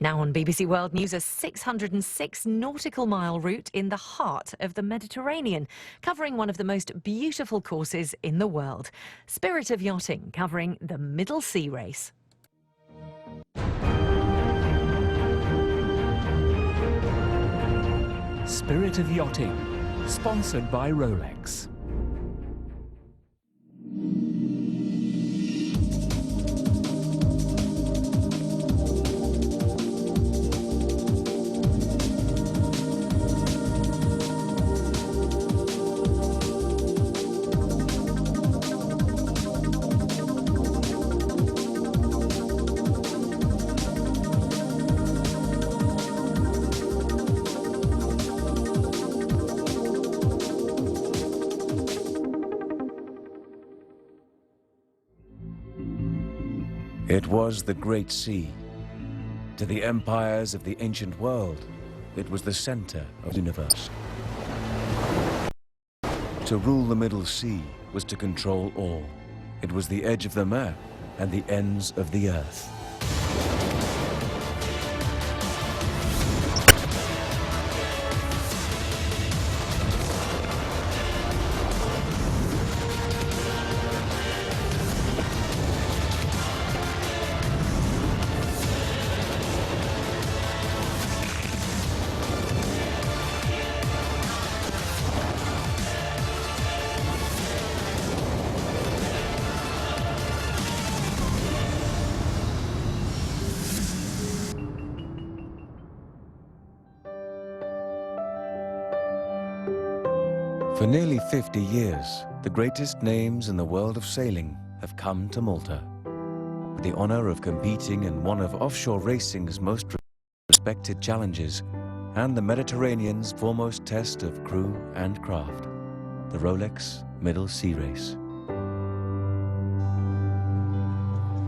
Now on BBC World News, a 606 nautical mile route in the heart of the Mediterranean, covering one of the most beautiful courses in the world. Spirit of Yachting, covering the Middle Sea Race. Spirit of Yachting, sponsored by Rolex. It was the Great Sea. To the empires of the ancient world, it was the center of the universe. To rule the Middle Sea was to control all. It was the edge of the map and the ends of the earth. For nearly 50 years, the greatest names in the world of sailing have come to Malta, with the honor of competing in one of offshore racing's most respected challenges and the Mediterranean's foremost test of crew and craft, the Rolex Middle Sea Race.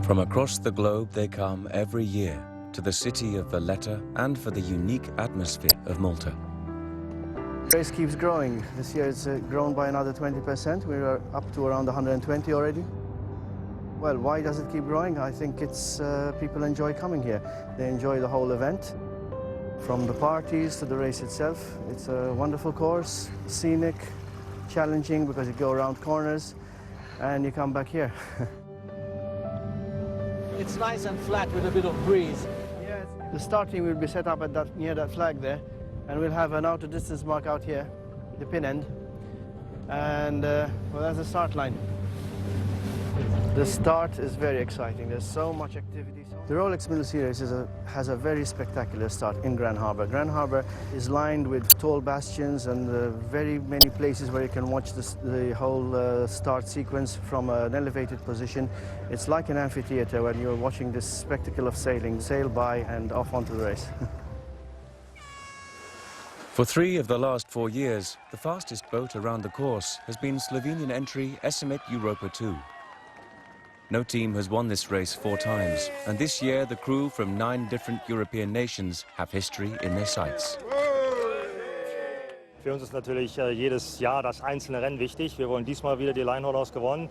From across the globe they come every year to the city of Valletta and for the unique atmosphere of Malta. The race keeps growing. This year it's grown by another 20%. We're up to around 120 already. Well, why does it keep growing? I think it's people enjoy coming here. They enjoy the whole event. From the parties to the race itself. It's a wonderful course, scenic, challenging because you go around corners and you come back here. It's nice and flat with a bit of breeze. Yes. The starting will be set up at near that flag there. And we'll have an outer distance mark out here, the pin end. And, well, that's the start line. The start is very exciting. There's so much activity. The Rolex Middle Sea Race has a very spectacular start in Grand Harbour. Grand Harbour is lined with tall bastions and very many places where you can watch the whole start sequence from an elevated position. It's like an amphitheater when you're watching this spectacle of sailing, sail by and off onto the race. For 3 of the last 4 years, the fastest boat around the course has been Slovenian entry ASPIDA Europa 2. No team has won this race 4 times, and this year the crew from 9 different European nations have history in their sights. Für uns ist natürlich jedes Jahr das einzelne Rennen wichtig. Wir wollen diesmal wieder die Line-Holders gewonnen.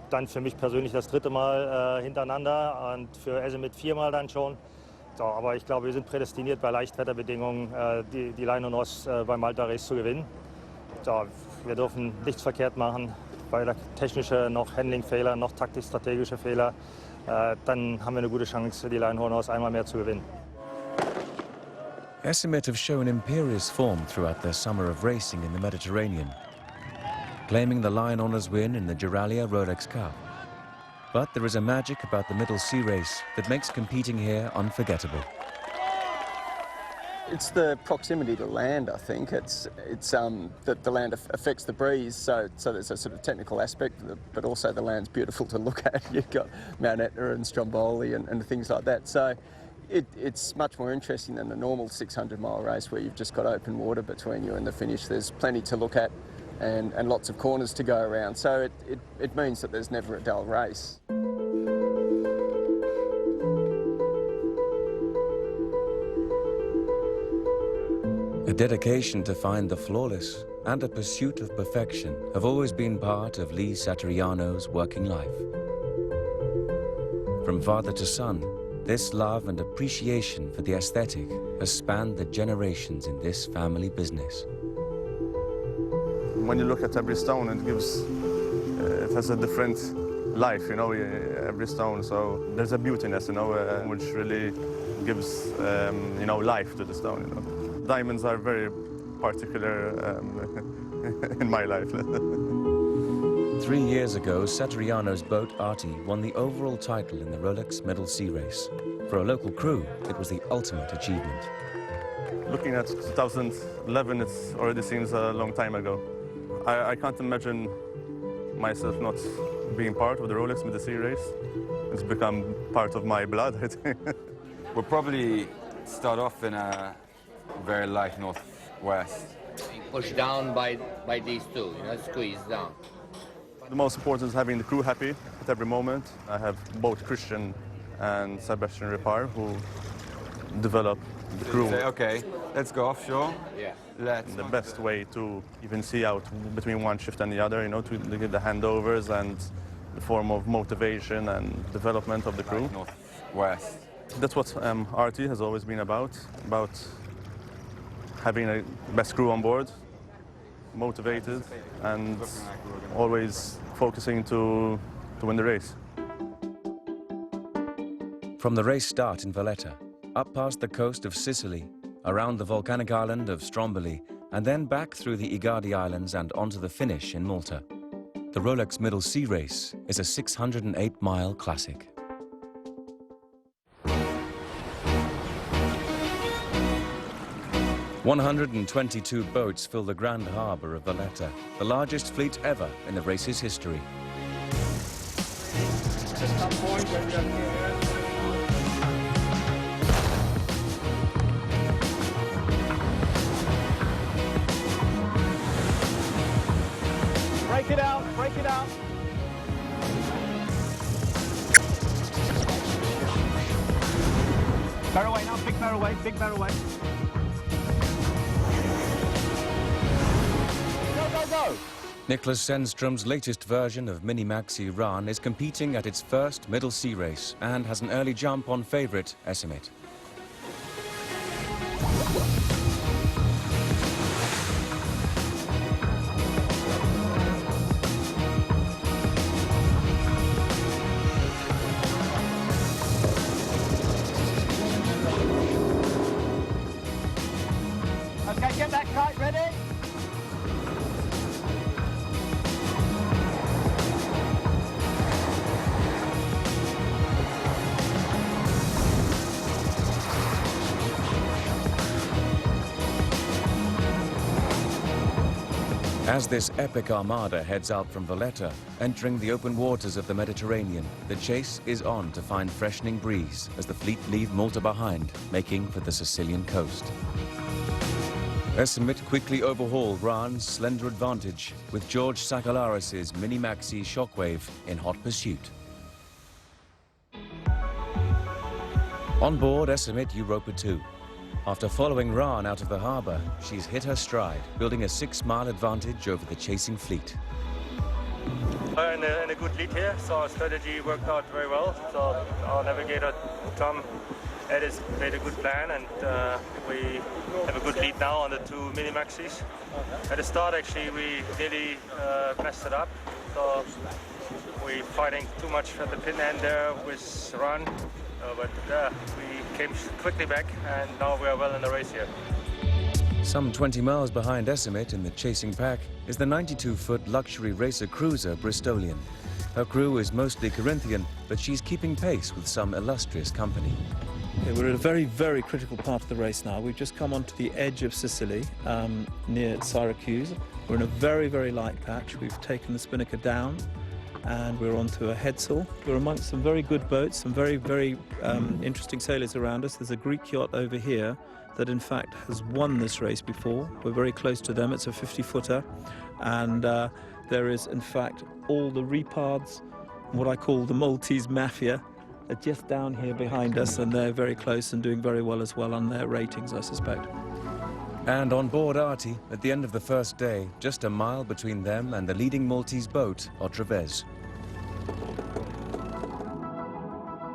Dann für mich persönlich das 3. Mal hintereinander und für ASPIDA 4 Mal dann schon. So, aber ich glaube, wir sind prädestiniert bei Leichtwetterbedingungen die Line-Holders beim Malta Race zu gewinnen. So, wir dürfen nichts verkehrt machen, weder technische noch Handling-Fehler noch taktisch-strategische Fehler. Dann haben wir eine gute Chance, die Line-Holders einmal mehr zu gewinnen. ASPIDA have shown imperious form throughout their summer of racing in the Mediterranean, claiming the Lion Honours win in the Juralia Rolex Cup. But there is a magic about the Middle Sea Race that makes competing here unforgettable. It's the proximity to land, I think. It's that the land affects the breeze, so there's a sort of technical aspect, but also the land's beautiful to look at. You've got Mount Etna and Stromboli and things like that. So it's much more interesting than the normal 600-mile race where you've just got open water between you and the finish. There's plenty to look at. And lots of corners to go around, so it means that there's never a dull race. A dedication to find the flawless and a pursuit of perfection have always been part of Lee Satriano's working life. From father to son, This love and appreciation for the aesthetic has spanned the generations in this family business. When you look at every stone, it has a different life, you know, every stone. So there's a beautiness, you know, which really gives, you know, life to the stone, you know. Diamonds are very particular in my life. 3 years ago, Saturiano's boat Arti won the overall title in the Rolex Medal Sea Race. For a local crew, it was the ultimate achievement. Looking at 2011, it already seems a long time ago. I can't imagine myself not being part of the Rolex Medal Sea Race. It's become part of my blood, I think. We'll probably start off in a very light northwest. Pushed down by these two, you know, squeezed down. The most important is having the crew happy at every moment. I have both Christian and Sebastian Ripar who develop the crew. You say, okay, let's go offshore. Yeah. The best way to even see out between one shift and the other, you know, to get the handovers and the form of motivation and development of the crew. Northwest. That's what RT has always been about having a best crew on board, motivated, and always focusing to win the race. From the race start in Valletta, up past the coast of Sicily, around the volcanic island of Stromboli, and then back through the Egadi Islands and onto the finish in Malta. The Rolex Middle Sea Race is a 608-mile classic. "122 boats fill the grand harbour of Valletta, the largest fleet ever in the race's history. Break it out, break it out. Bear away now, big bear away, big bear away. Go, go, go! Niklas Sennström's latest version of Mini Maxi Ran is competing at its first Middle Sea Race and has an early jump on favourite Estimate. Okay, get that kite ready. As this epic armada heads out from Valletta, entering the open waters of the Mediterranean, the chase is on to find freshening breeze as the fleet leave Malta behind, making for the Sicilian coast. Estimate quickly overhaul Ran's slender advantage with George Sakalaris' Mini Maxi Shockwave in hot pursuit. On board Estimate Europa 2. After following Ran out of the harbour, she's hit her stride, building a 6-mile advantage over the chasing fleet. In a good lead here, so our strategy worked out very well. So our navigator, Tom, Edis made a good plan, and we have a good lead now on the 2 Mini Maxis. At the start, actually, we nearly messed it up. So we're fighting too much at the pin end there with Ran, but we came quickly back, and now we are well in the race here. Some 20 miles behind Estimate in the chasing pack is the 92-foot luxury racer cruiser Bristolian. Her crew is mostly Corinthian, but she's keeping pace with some illustrious company. Yeah, we're at a very, very critical part of the race now. We've just come onto the edge of Sicily, near Syracuse. We're in a very, very light patch. We've taken the spinnaker down, and we're onto a headsail. We're amongst some very good boats, some very, very interesting sailors around us. There's a Greek yacht over here that in fact has won this race before. We're very close to them. It's a 50-footer, and there is in fact all the Ripards, what I call the Maltese Mafia, are just down here behind us, and they're very close and doing very well as well on their ratings, I suspect. And on board Arti, at the end of the first day, just a mile between them and the leading Maltese boat, Otravez.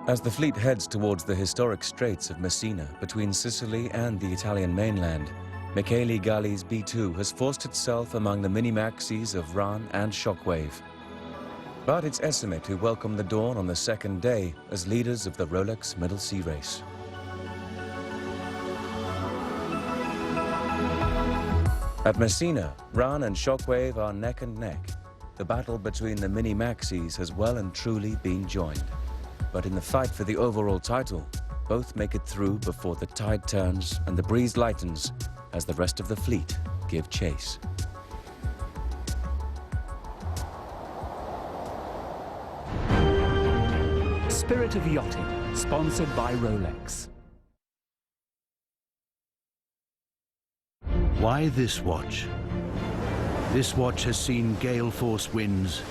As the fleet heads towards the historic Straits of Messina between Sicily and the Italian mainland, Michele Galli's B2 has forced itself among the mini-maxis of Ran and Shockwave. But it's Estimate who welcome the dawn on the second day as leaders of the Rolex Middle Sea Race. At Messina, Ran and Shockwave are neck and neck. The battle between the mini-maxis has well and truly been joined. But in the fight for the overall title, both make it through before the tide turns and the breeze lightens as the rest of the fleet give chase. Spirit of Yachting, sponsored by Rolex. Why this watch? This watch has seen gale force winds,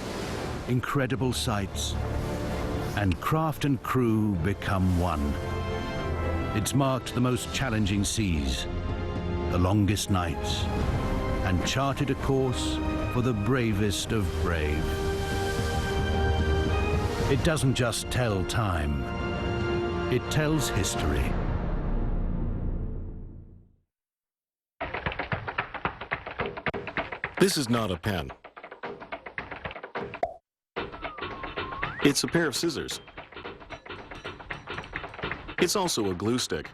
incredible sights, and craft and crew become one. It's marked the most challenging seas, the longest nights, and charted a course for the bravest of brave. It doesn't just tell time, it tells history. This is not a pen. It's a pair of scissors. It's also a glue stick.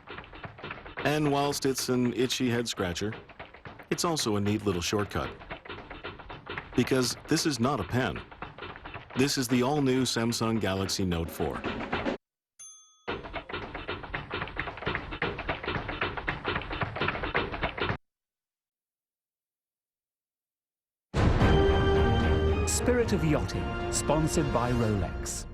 And whilst it's an itchy head scratcher, it's also a neat little shortcut. Because this is not a pen. This is the all-new Samsung Galaxy Note 4. Spirit of Yachting, sponsored by Rolex.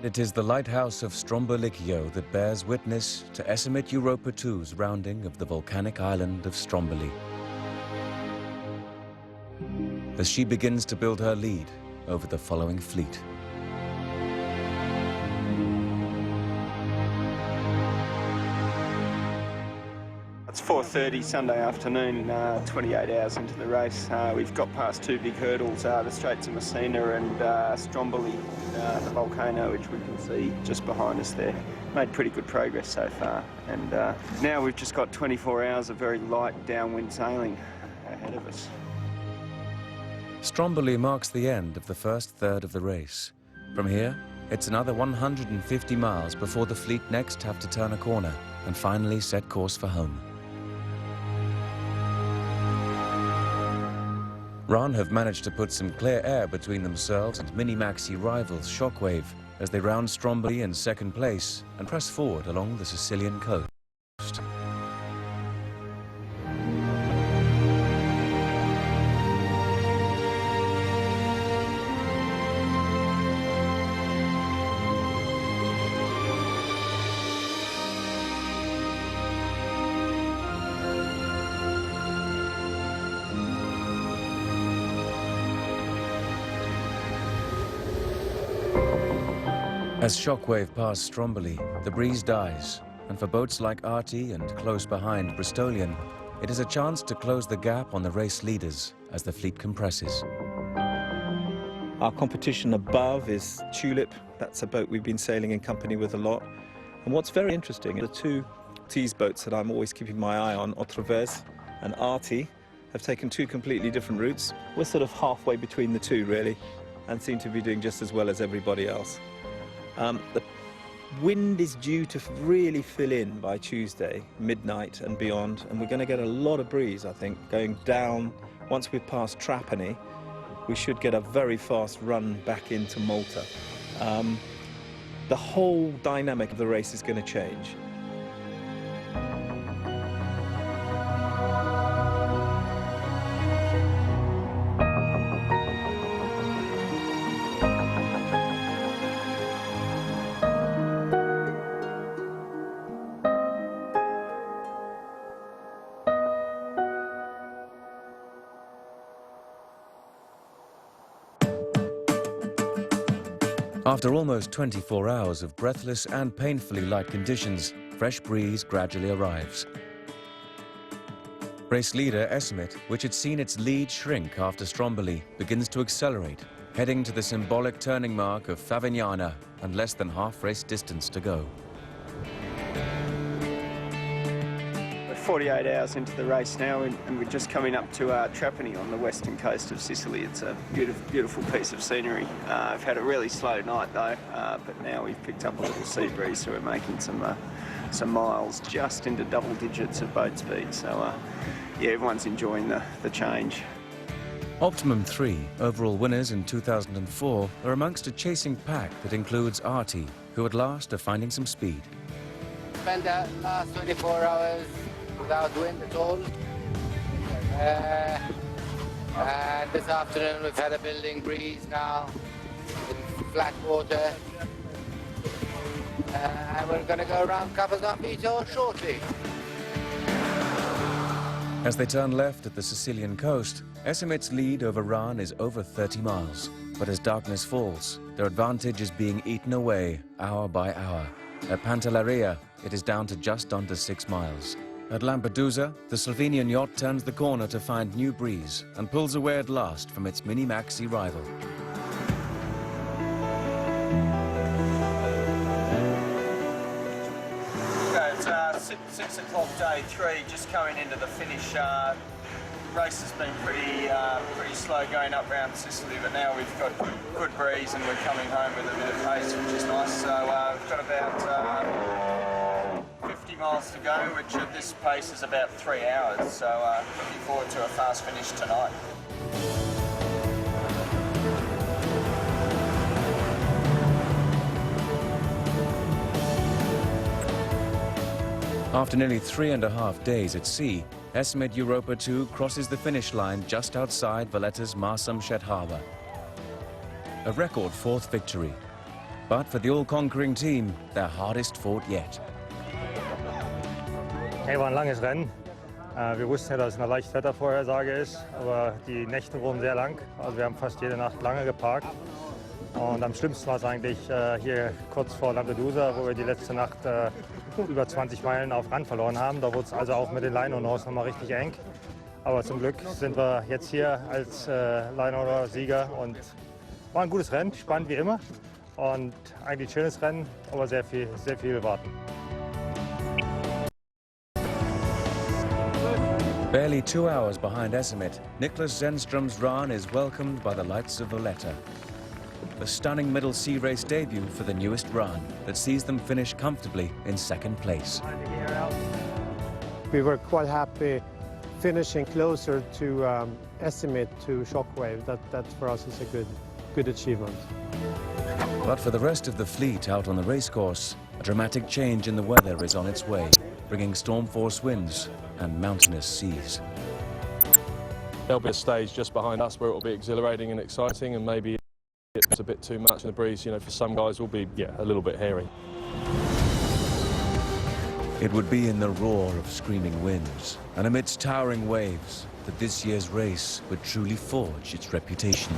It is the lighthouse of Strombolicchio that bears witness to Estimate Europa 2's rounding of the volcanic island of Stromboli. As she begins to build her lead over the following fleet. It's 4:30 Sunday afternoon, 28 hours into the race. We've got past two big hurdles, the Straits of Messina and Stromboli, the volcano, which we can see just behind us there. Made pretty good progress so far, and now we've just got 24 hours of very light downwind sailing ahead of us. Stromboli marks the end of the first third of the race. From here, it's another 150 miles before the fleet next have to turn a corner and finally set course for home. Ran have managed to put some clear air between themselves and mini-maxi rivals Shockwave as they round Stromboli in second place and press forward along the Sicilian coast. As Shockwave pass Stromboli, the breeze dies, and for boats like Arti and close behind Bristolian, it is a chance to close the gap on the race leaders as the fleet compresses. Our competition above is Tulip. That's a boat we've been sailing in company with a lot. And what's very interesting, the two tease boats that I'm always keeping my eye on, Otrovez and Arti, have taken two completely different routes. We're sort of halfway between the two, really, and seem to be doing just as well as everybody else. The wind is due to really fill in by Tuesday, midnight and beyond, and we're going to get a lot of breeze, I think, going down. Once we've passed Trapani, we should get a very fast run back into Malta. The whole dynamic of the race is going to change. After almost 24 hours of breathless and painfully light conditions, fresh breeze gradually arrives. Race leader Estimate, which had seen its lead shrink after Stromboli, begins to accelerate heading to the symbolic turning mark of Favignana and less than half race distance to go. We're 48 hours into the race now, and we're just coming up to Trapani on the western coast of Sicily. It's a beautiful, beautiful piece of scenery. I've had a really slow night though, but now we've picked up a little sea breeze, so we're making some miles just into double digits of boat speed. So yeah, everyone's enjoying the change. Optimum 3, overall winners in 2004, are amongst a chasing pack that includes Artie, who at last are finding some speed. Spent the last 24 hours without wind at all. And this afternoon we've had a building breeze now, with flat water. And we're going to go around Capozambito shortly. As they turn left at the Sicilian coast, Esimit's lead over Ran is over 30 miles. But as darkness falls, their advantage is being eaten away hour by hour. At Pantelleria, it is down to just under 6 miles. At Lampedusa, the Slovenian yacht turns the corner to find new breeze and pulls away at last from its mini-maxi rival. It's 6 o'clock day 3, just coming into the finish. Race has been pretty slow going up around Sicily, but now we've got good breeze and we're coming home with a bit of pace, which is nice. So we've got about 50 miles to go, which at this pace is about 3 hours. So looking forward to a fast finish tonight. After nearly 3.5 days at sea, Esmit Europa 2 crosses the finish line just outside Valletta's Marsamxett harbour. A record 4th victory, but for the all-conquering team, their hardest fought yet. Hey, war ein langes Rennen. Wir wussten ja, dass es eine Leichtwettervorhersage ist, aber die Nächte wurden sehr lang. Also wir haben fast jede Nacht lange geparkt. Und am schlimmsten war es eigentlich hier kurz vor Lampedusa, wo wir die letzte Nacht über 20 Meilen auf Rand verloren haben. Da wurde es also auch mit den Line-Honors nochmal richtig eng. Aber zum Glück sind wir jetzt hier als Line-Honor-Sieger und war ein gutes Rennen, spannend wie immer. Und eigentlich ein schönes Rennen, aber sehr viel warten. Barely 2 hours behind Esmit, Niklas Zenström's Ran is welcomed by the lights of Valletta. A stunning middle sea race debut for the newest Ran that sees them finish comfortably in 2nd place. We were quite happy finishing closer to Estimate to Shockwave. That for us is a good achievement. But for the rest of the fleet out on the racecourse, a dramatic change in the weather is on its way, bringing storm force winds and mountainous seas. There'll be a stage just behind us where it'll be exhilarating and exciting, and maybe it's a bit too much in the breeze, you know, for some guys will be, a little bit hairy. It would be in the roar of screaming winds and amidst towering waves that this year's race would truly forge its reputation.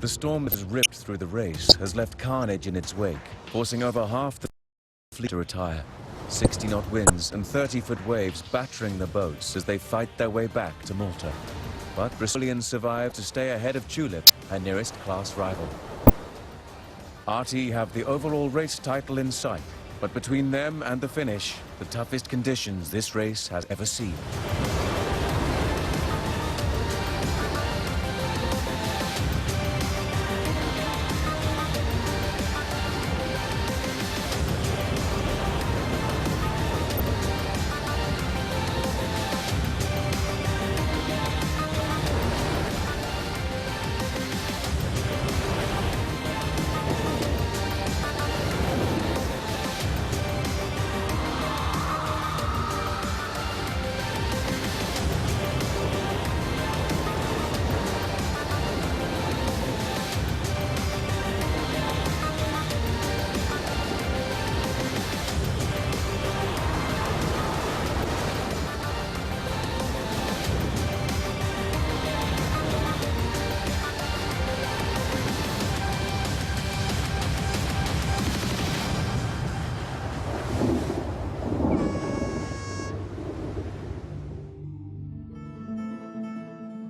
The storm that has ripped through the race has left carnage in its wake, forcing over half the fleet to retire. 60-knot winds and 30-foot waves battering the boats as they fight their way back to Malta. But Brazilians survive to stay ahead of Tulip, her nearest class rival. Artie have the overall race title in sight, but between them and the finish, the toughest conditions this race has ever seen.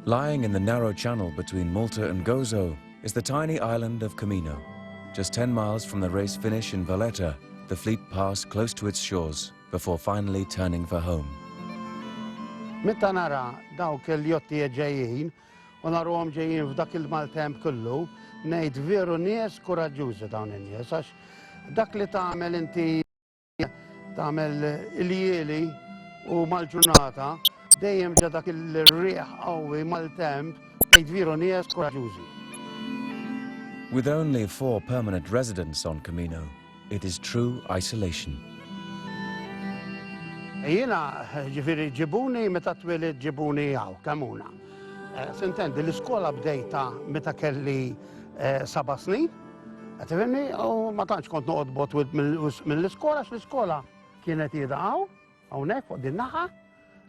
Lying in the narrow channel between Malta and Gozo is the tiny island of Camino. Just 10 miles from the race finish in Valletta, the fleet passed close to its shores before finally turning for home. Meta nara dawk il-jotti ġejjin u narhom ġejjin f'dak il-maltemp kollu, ngħid veru nies koraġġużi dawn in-nies għax dak li tagħmel inti tagħmel il-jieli u mal-ġurnata dejjem ġa dak il-rieħ qawwi mal-temp ngħid veru nies koraġġużi. With only 4 permanent residents on Camino, it is true isolation. Jiena ġifieri ġibuni meta twelid ġibuni hawn Kamuna. Sintendi l-iskola bdejta meta kelli 7 snin, qed tifhimni, u ma tantx kont noqgħod botwid mill-iskola għax l-iskola kienet jieda hawnhekk fuq din naħa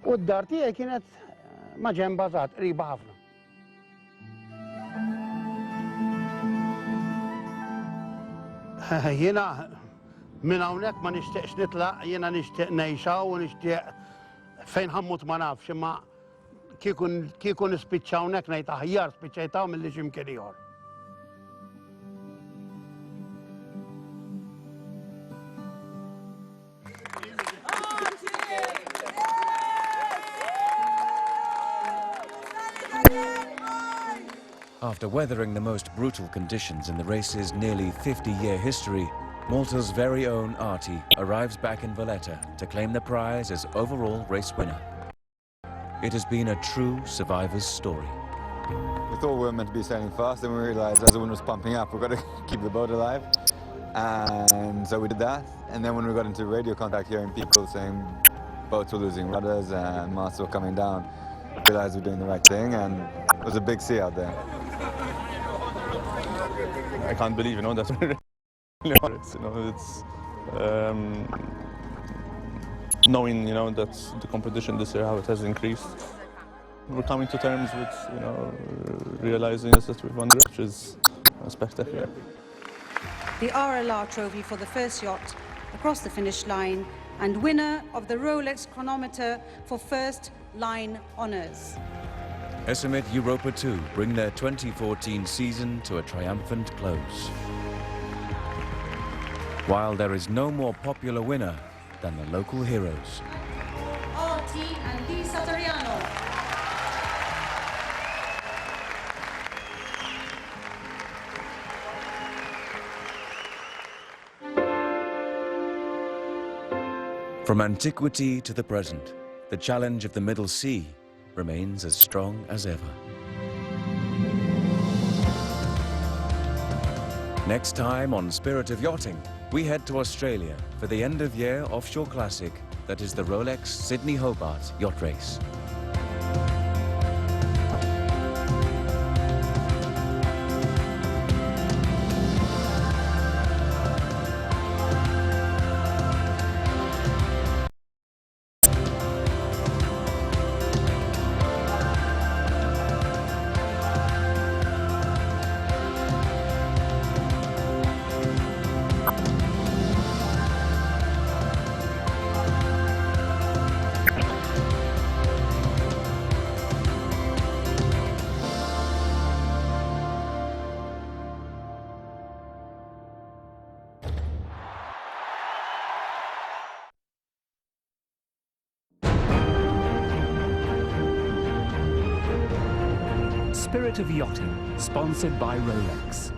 u d-dar tiegħi kienet ma' ġenba żgħar qriba ħafna. Jiena minn hawnhekk ma nixtieqx nitlaq, jiena nixtieq ngħixha u nixtieq fejn ħammut ma nafx, imma kieku nispiċċa hawnhekk ngħid aħjar spiċċajt hawn milli x'imkien ieħor. After weathering the most brutal conditions in the race's nearly 50-year history, Malta's very own Artie arrives back in Valletta to claim the prize as overall race winner. It has been a true survivor's story. We thought we were meant to be sailing fast, and we realized as the wind was pumping up, we've got to keep the boat alive. And so we did that. And then when we got into radio contact, hearing people saying boats were losing rudders and masts were coming down, we realized we were doing the right thing, and it was a big sea out there. I can't believe, that we're really on it. It's knowing, that the competition this year, how it has increased. We're coming to terms with, realizing that we've won, which is spectacular. The RLR trophy for the first yacht across the finish line and winner of the Rolex chronometer for first line honours. ASPIDA Europa 2 bring their 2014 season to a triumphant close. While there is no more popular winner than the local heroes. Artie and Lisa Toriano. From antiquity to the present, the challenge of the Middle Sea remains as strong as ever. Next time on Spirit of Yachting, we head to Australia for the end-of-year offshore classic that is the Rolex Sydney Hobart Yacht Race. Spirit of Yachting, sponsored by Rolex.